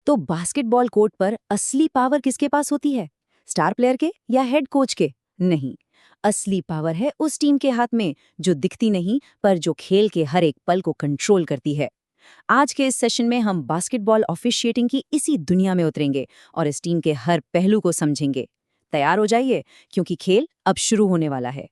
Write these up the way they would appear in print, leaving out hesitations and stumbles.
तो basketball court पर असली पावर किसके पास होती है? स्टार प्लेयर के या हेड कोच के? नहीं, असली पावर है उस टीम के हाथ में जो दिखती नहीं पर जो खेल के हर एक पल को कंट्रोल करती है। आज के इस सेशन में हम बास्केटबॉल ऑफिशिएटिंग की इसी दुनिया में उतरेंगे और इस टीम के हर पहलू को समझेंगे। तैयार हो जाइए, क्योंकि खेल अब शुरू होने वाला है।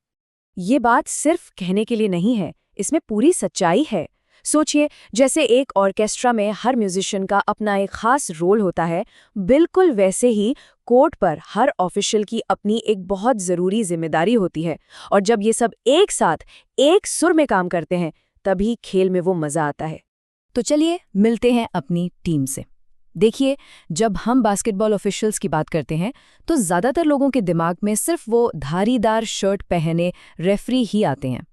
ये बात सिर्फ कहने के लिए नहीं है, इसमें पूरी सच्चाई है। सोचिए, जैसे एक ऑर्केस्ट्रा में हर म्यूजिशियन का अपना एक खास रोल होता है, बिल्कुल वैसे ही कोर्ट पर हर ऑफिशियल की अपनी एक बहुत ज़रूरी जिम्मेदारी होती है। और जब ये सब एक साथ एक सुर में काम करते हैं, तभी खेल में वो मज़ा आता है। तो चलिए मिलते हैं अपनी टीम से। देखिए, जब हम बास्केटबॉल ऑफिशियल्स की बात करते हैं तो ज़्यादातर लोगों के दिमाग में सिर्फ वो धारीदार शर्ट पहने रेफरी ही आते हैं।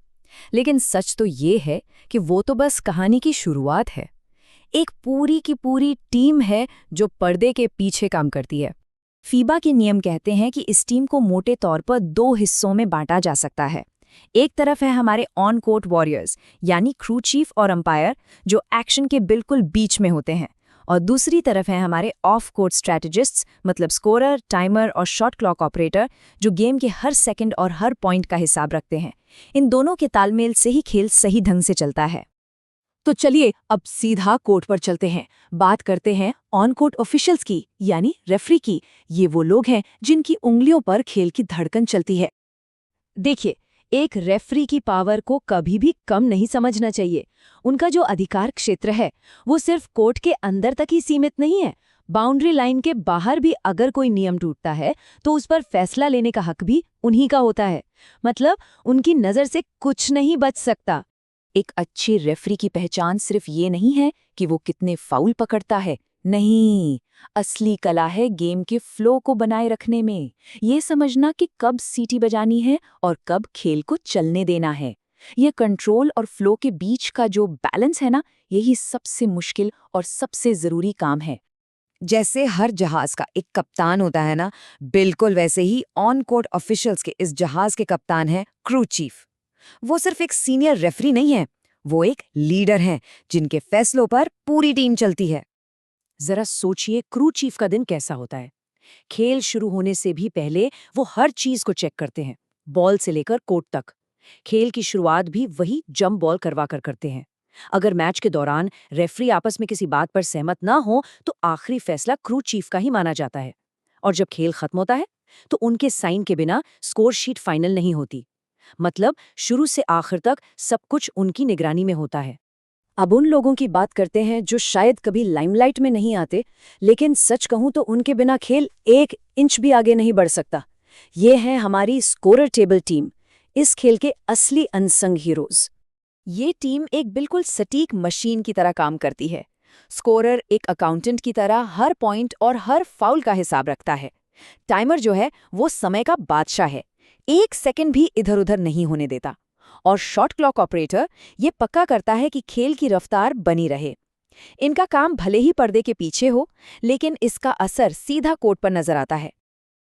लेकिन सच तो ये है कि वो तो बस कहानी की शुरुआत है। एक पूरी की पूरी टीम है जो पर्दे के पीछे काम करती है। फीबा के नियम कहते हैं कि इस टीम को मोटे तौर पर 2 हिस्सों में बांटा जा सकता है। एक तरफ है हमारे ऑन कोर्ट वॉरियर्स, यानी क्रू चीफ और अंपायर, जो एक्शन के बिल्कुल बीच में होते हैं, और दूसरी तरफ है हमारे ऑफ कोर्ट स्ट्रैटेजिस्ट्स, मतलब स्कोरर, टाइमर और शॉट क्लॉक ऑपरेटर, जो गेम के हर सेकंड और हर पॉइंट का हिसाब रखते हैं। इन दोनों के तालमेल से ही खेल सही ढंग से चलता है। तो चलिए अब सीधा कोर्ट पर चलते हैं। बात करते हैं ऑन कोर्ट ऑफिशियल्स की, यानी रेफरी की। ये वो लोग हैं जिनकी उंगलियों पर खेल की धड़कन चलती है। देखिए, एक रेफरी की पावर को कभी भी कम नहीं समझना चाहिए। उनका जो अधिकार क्षेत्र है वो सिर्फ कोर्ट के अंदर तक ही सीमित नहीं है। बाउंड्री लाइन के बाहर भी अगर कोई नियम टूटता है तो उस पर फैसला लेने का हक भी उन्हीं का होता है। मतलब उनकी नज़र से कुछ नहीं बच सकता। एक अच्छी रेफरी की पहचान सिर्फ ये नहीं है कि वो कितने फाउल पकड़ता है, नहीं, असली कला है गेम के फ्लो को बनाए रखने में। ये समझना कि कब सीटी बजानी है और कब खेल को चलने देना है। ये कंट्रोल और फ्लो के बीच का जो बैलेंस है ना, यही सबसे मुश्किल और सबसे ज़रूरी काम है। जैसे हर जहाज का एक कप्तान होता है ना, बिल्कुल वैसे ही ऑन कोर्ट ऑफिशियल्स के इस जहाज के कप्तान हैं क्रू चीफ। वो सिर्फ एक सीनियर रेफरी नहीं है, वो एक लीडर हैं जिनके फैसलों पर पूरी टीम चलती है। जरा सोचिए, क्रू चीफ का दिन कैसा होता है। खेल शुरू होने से भी पहले वो हर चीज को चेक करते हैं, बॉल से लेकर कोर्ट तक। खेल की शुरुआत भी वही जंप बॉल करवा कर करते हैं। अगर मैच के दौरान रेफरी आपस में किसी बात पर सहमत ना हो तो आखिरी फैसला क्रू चीफ का ही माना जाता है। और जब खेल खत्म होता है तो उनके साइन के बिना स्कोर शीट फाइनल नहीं होती। मतलब शुरू से आखिर तक सब कुछ उनकी निगरानी में होता है। अब उन लोगों की बात करते हैं जो शायद कभी लाइमलाइट में नहीं आते, लेकिन सच कहूं तो उनके बिना खेल 1 इंच भी आगे नहीं बढ़ सकता। ये है हमारी स्कोरर टेबल टीम, इस खेल के असली अनसंग हीरोज। ये टीम एक बिल्कुल सटीक मशीन की तरह काम करती है। स्कोरर एक अकाउंटेंट की तरह हर पॉइंट और हर फाउल का हिसाब रखता है। टाइमर जो है वो समय का बादशाह है, 1 सेकंड भी इधर उधर नहीं होने देता। और शॉट क्लॉक ऑपरेटर ये पक्का करता है कि खेल की रफ्तार बनी रहे। इनका काम भले ही पर्दे के पीछे हो, लेकिन इसका असर सीधा कोर्ट पर नजर आता है।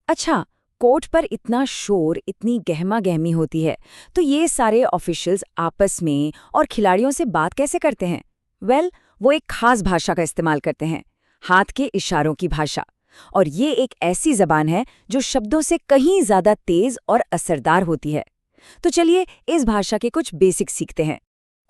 अच्छा, कोर्ट पर इतना शोर, इतनी गहमा गहमी होती है, तो ये सारे ऑफिशियल्स आपस में और खिलाड़ियों से बात कैसे करते हैं? वो एक खास भाषा का इस्तेमाल करते हैं, हाथ के इशारों की भाषा। और ये एक ऐसी जबान है जो शब्दों से कहीं ज्यादा तेज और असरदार होती है। तो चलिए इस भाषा के कुछ बेसिक सीखते हैं।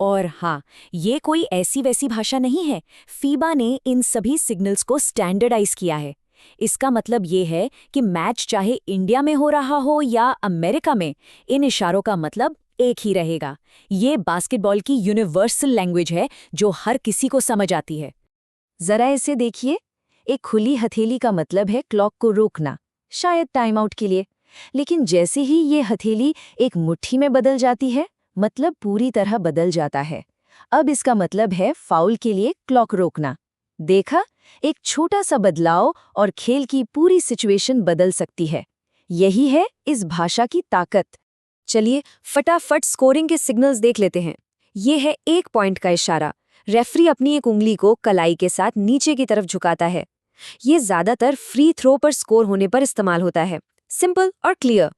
और हाँ, ये कोई ऐसी वैसी भाषा नहीं है। फीबा ने इन सभी सिग्नल्स को स्टैंडर्डाइज किया है। इसका मतलब ये है कि मैच चाहे इंडिया में हो रहा हो या अमेरिका में, इन इशारों का मतलब एक ही रहेगा। ये बास्केटबॉल की यूनिवर्सल लैंग्वेज है जो हर किसी को समझ आती है। जरा इसे देखिए, एक खुली हथेली का मतलब है क्लॉक को रोकना, शायद टाइम आउट के लिए। लेकिन जैसे ही ये हथेली एक मुट्ठी में बदल जाती है, मतलब पूरी तरह बदल जाता है। अब इसका मतलब है फाउल के लिए क्लॉक रोकना। देखा, एक छोटा सा बदलाव और खेल की पूरी सिचुएशन बदल सकती है। यही है इस भाषा की ताकत। चलिए फटाफट स्कोरिंग के सिग्नल्स देख लेते हैं। ये है 1 पॉइंट का इशारा। रेफरी अपनी एक उंगली को कलाई के साथ नीचे की तरफ झुकाता है। ये ज्यादातर फ्री थ्रो पर स्कोर होने पर इस्तेमाल होता है। सिंपल और क्लियर।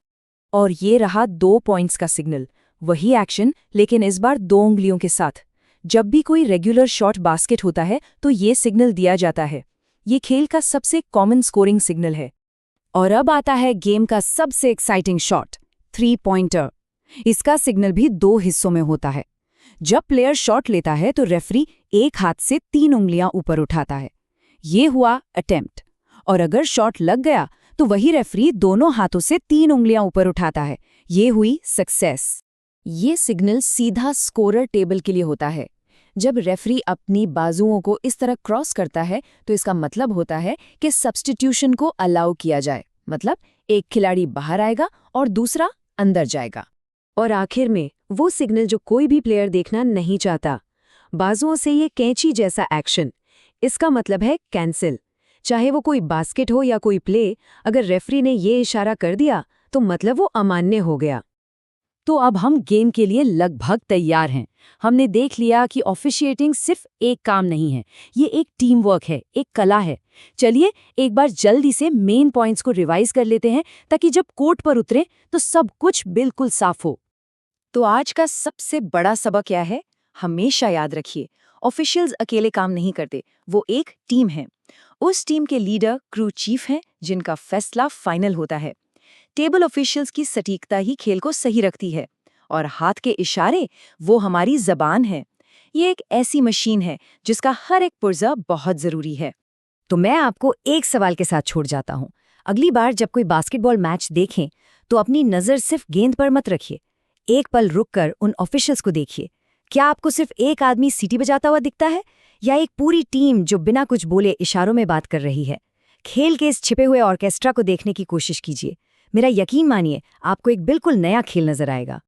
और ये रहा 2 पॉइंट्स का सिग्नल। वही एक्शन, लेकिन इस बार 2 उंगलियों के साथ। जब भी कोई रेगुलर शॉट बास्केट होता है तो ये सिग्नल दिया जाता है। ये खेल का सबसे कॉमन स्कोरिंग सिग्नल है। और अब आता है गेम का सबसे एक्साइटिंग शॉट, 3 पॉइंटर। इसका सिग्नल भी 2 हिस्सों में होता है। जब प्लेयर शॉट लेता है तो रेफरी एक हाथ से 3 उंगलियां ऊपर उठाता है। ये हुआ अटेम्प्ट। और अगर शॉट लग गया तो वही रेफरी दोनों हाथों से 3 उंगलियां ऊपर उठाता है। ये हुई सक्सेस। ये सिग्नल सीधा स्कोरर टेबल के लिए होता है। जब रेफरी अपनी बाजुओं को इस तरह क्रॉस करता है तो इसका मतलब होता है कि सब्स्टिट्यूशन को अलाउ किया जाए, मतलब एक खिलाड़ी बाहर आएगा और दूसरा अंदर जाएगा। और आखिर में वो सिग्नल जो कोई भी प्लेयर देखना नहीं चाहता, बाजुओं से ये कैंची जैसा एक्शन। इसका मतलब है कैंसिल। चाहे वो कोई बास्केट हो या कोई प्ले, अगर रेफरी ने ये इशारा कर दिया तो मतलब वो अमान्य हो गया। तो अब हम गेम के लिए लगभग तैयार हैं। हमने देख लिया कि ऑफिशिएटिंग सिर्फ एक काम नहीं है, ये एक टीम वर्क है, एक कला है। चलिए एक बार जल्दी से मेन पॉइंट्स को रिवाइज कर लेते हैं ताकि जब कोर्ट पर उतरे तो सब कुछ बिल्कुल साफ हो। तो आज का सबसे बड़ा सबक क्या है? हमेशा याद रखिए, ऑफिशियल्स अकेले काम नहीं करते, वो एक टीम है। उस टीम के लीडर क्रू चीफ हैं जिनका फैसला फाइनल होता है। टेबल ऑफिशियल्स की सटीकता ही खेल को सही रखती है और हाथ के इशारे वो हमारी जबान है। ये एक ऐसी मशीन है जिसका हर एक पुर्जा बहुत जरूरी है। तो मैं आपको एक सवाल के साथ छोड़ जाता हूँ। अगली बार जब कोई बास्केटबॉल मैच देखें तो अपनी नज़र सिर्फ गेंद पर मत रखिए। एक पल रुककर उन ऑफिशियल्स को देखिए। क्या आपको सिर्फ एक आदमी सीटी बजाता हुआ दिखता है या एक पूरी टीम जो बिना कुछ बोले इशारों में बात कर रही है? खेल के इस छिपे हुए ऑर्केस्ट्रा को देखने की कोशिश कीजिए। मेरा यकीन मानिए, आपको एक बिल्कुल नया खेल नजर आएगा।